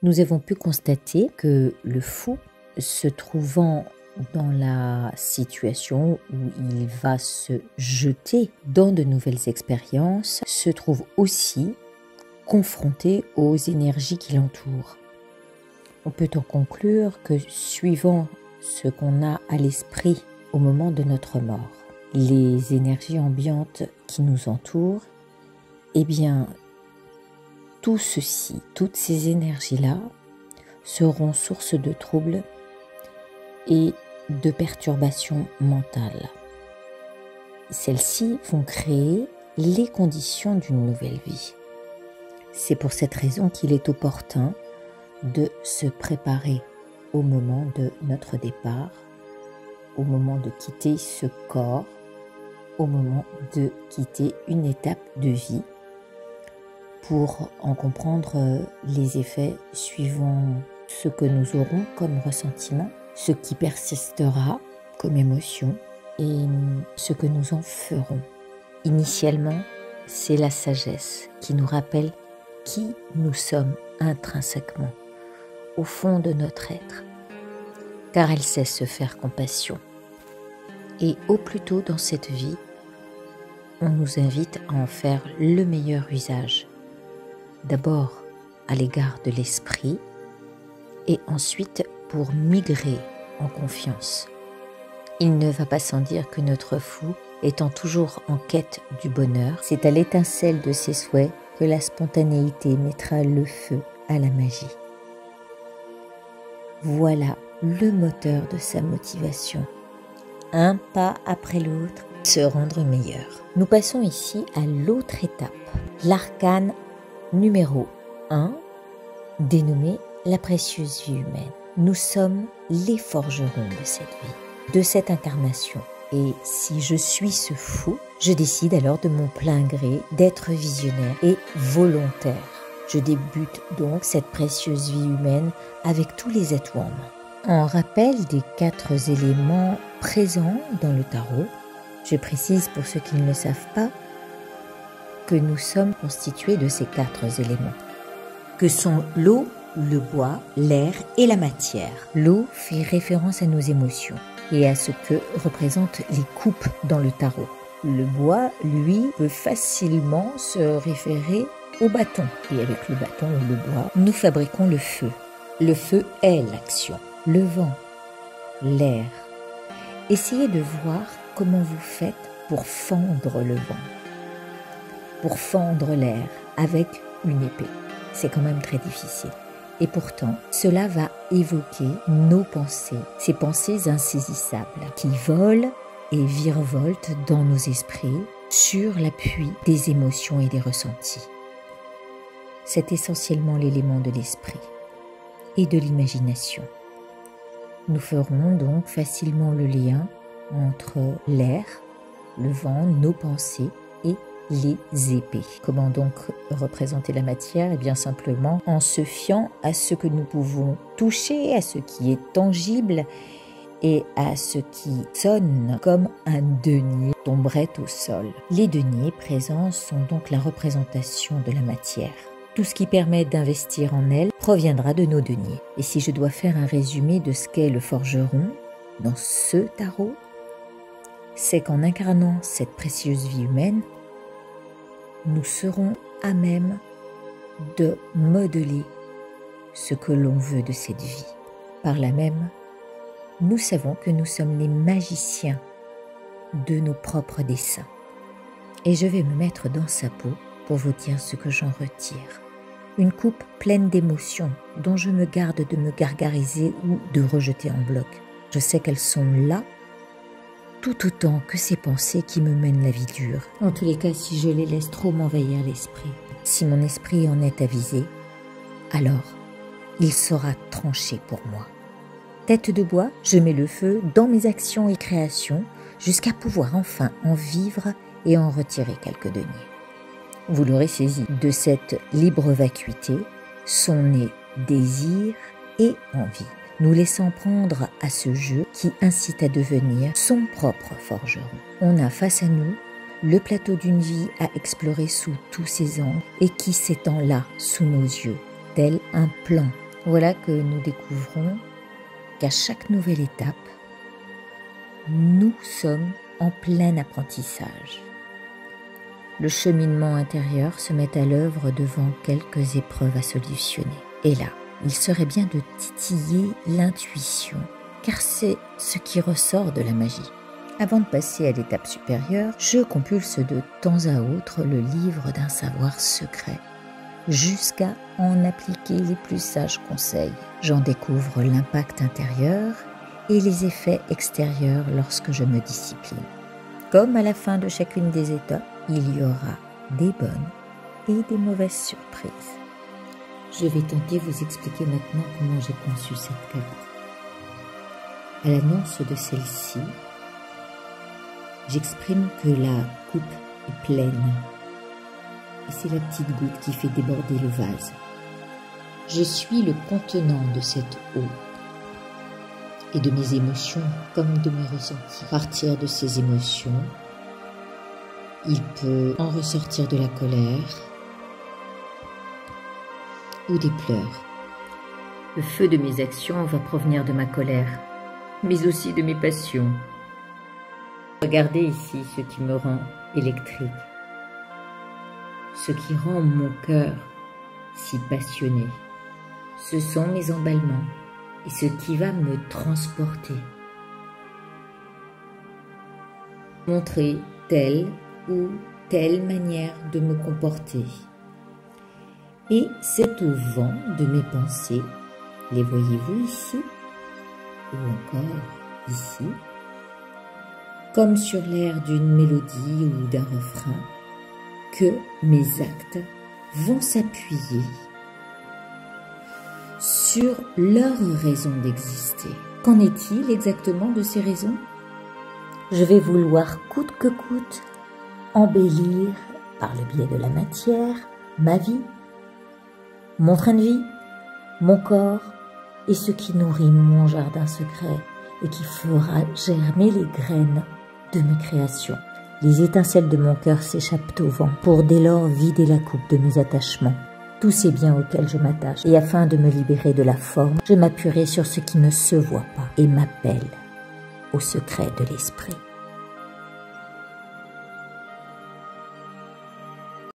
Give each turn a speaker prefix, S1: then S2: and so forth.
S1: Nous avons pu constater que le fou, se trouvant dans la situation où il va se jeter dans de nouvelles expériences, se trouve aussi confronté aux énergies qui l'entourent. On peut en conclure que suivant ce qu'on a à l'esprit au moment de notre mort, les énergies ambiantes qui nous entourent, eh bien, tout ceci, toutes ces énergies-là seront source de troubles et de perturbations mentales. Celles-ci vont créer les conditions d'une nouvelle vie. C'est pour cette raison qu'il est opportun de se préparer au moment de notre départ, au moment de quitter ce corps, au moment de quitter une étape de vie, pour en comprendre les effets suivant ce que nous aurons comme ressentiment, ce qui persistera comme émotion et ce que nous en ferons. Initialement, c'est la sagesse qui nous rappelle qui nous sommes intrinsèquement, au fond de notre être, car elle sait se faire compassion. Et au plus tôt dans cette vie, on nous invite à en faire le meilleur usage. D'abord à l'égard de l'esprit et ensuite pour migrer en confiance. Il ne va pas sans dire que notre fou, étant toujours en quête du bonheur, c'est à l'étincelle de ses souhaits que la spontanéité mettra le feu à la magie. Voilà le moteur de sa motivation. Un pas après l'autre, se rendre meilleur. Nous passons ici à l'autre étape, l'arcane numéro 1, dénommé la précieuse vie humaine. Nous sommes les forgerons de cette vie, de cette incarnation. Et si je suis ce fou, je décide alors de mon plein gré d'être visionnaire et volontaire. Je débute donc cette précieuse vie humaine avec tous les atouts en main. En rappel des 4 éléments présents dans le tarot, je précise pour ceux qui ne le savent pas que nous sommes constitués de ces 4 éléments, que sont l'eau, le bois, l'air et la matière. L'eau fait référence à nos émotions et à ce que représentent les coupes dans le tarot. Le bois, lui, peut facilement se référer au bâton. Et avec le bâton ou le bois, nous fabriquons le feu. Le feu est l'action. Le vent, l'air. Essayez de voir comment vous faites pour fendre le vent, pour fendre l'air avec une épée. C'est quand même très difficile. Et pourtant, cela va évoquer nos pensées, ces pensées insaisissables qui volent et virevoltent dans nos esprits sur l'appui des émotions et des ressentis. C'est essentiellement l'élément de l'esprit et de l'imagination. Nous ferons donc facilement le lien entre l'air, le vent, nos pensées et les épées. Comment donc représenter la matière? Eh bien simplement en se fiant à ce que nous pouvons toucher, à ce qui est tangible et à ce qui sonne comme un denier tomberait au sol. Les deniers présents sont donc la représentation de la matière. Tout ce qui permet d'investir en elle proviendra de nos deniers. Et si je dois faire un résumé de ce qu'est le forgeron dans ce tarot, c'est qu'en incarnant cette précieuse vie humaine, nous serons à même de modeler ce que l'on veut de cette vie. Par là même, nous savons que nous sommes les magiciens de nos propres desseins. Et je vais me mettre dans sa peau pour vous dire ce que j'en retire. Une coupe pleine d'émotions dont je me garde de me gargariser ou de rejeter en bloc. Je sais qu'elles sont là, tout autant que ces pensées qui me mènent la vie dure. En tous les cas, si je les laisse trop m'envahir l'esprit, si mon esprit en est avisé, alors il sera tranché pour moi. Tête de bois, je mets le feu dans mes actions et créations jusqu'à pouvoir enfin en vivre et en retirer quelques deniers. Vous l'aurez saisi, de cette libre vacuité sont nés désir et envie, nous laissant prendre à ce jeu qui incite à devenir son propre forgeron. On a face à nous le plateau d'une vie à explorer sous tous ses angles et qui s'étend là, sous nos yeux, tel un plan Voilà que nous découvrons qu'à chaque nouvelle étape, nous sommes en plein apprentissage. Le cheminement intérieur se met à l'œuvre devant quelques épreuves à solutionner. Et là, il serait bien de titiller l'intuition, car c'est ce qui ressort de la magie. Avant de passer à l'étape supérieure, je compulse de temps à autre le livre d'un savoir secret, jusqu'à en appliquer les plus sages conseils. J'en découvre l'impact intérieur et les effets extérieurs lorsque je me discipline. Comme à la fin de chacune des étapes, il y aura des bonnes et des mauvaises surprises. Je vais tenter de vous expliquer maintenant comment j'ai conçu cette carte. À l'annonce de celle-ci, j'exprime que la coupe est pleine et c'est la petite goutte qui fait déborder le vase. Je suis le contenant de cette eau et de mes émotions comme de mes ressentis. À partir de ces émotions, il peut en ressortir de la colère ou des pleurs. Le feu de mes actions va provenir de ma colère, mais aussi de mes passions. Regardez ici ce qui me rend électrique, ce qui rend mon cœur si passionné. Ce sont mes emballements et ce qui va me transporter. Montrer telle ou telle manière de me comporter. Et c'est au vent de mes pensées, les voyez-vous ici ou encore ici, comme sur l'air d'une mélodie ou d'un refrain, que mes actes vont s'appuyer sur leur raison d'exister. Qu'en est-il exactement de ces raisons? Je vais vouloir coûte que coûte embellir par le biais de la matière ma vie, mon train de vie, mon corps et ce qui nourrit mon jardin secret et qui fera germer les graines de mes créations. Les étincelles de mon cœur s'échappent au vent pour dès lors vider la coupe de mes attachements, tous ces biens auxquels je m'attache. Et afin de me libérer de la forme, je m'appuierai sur ce qui ne se voit pas et m'appelle au secret de l'esprit.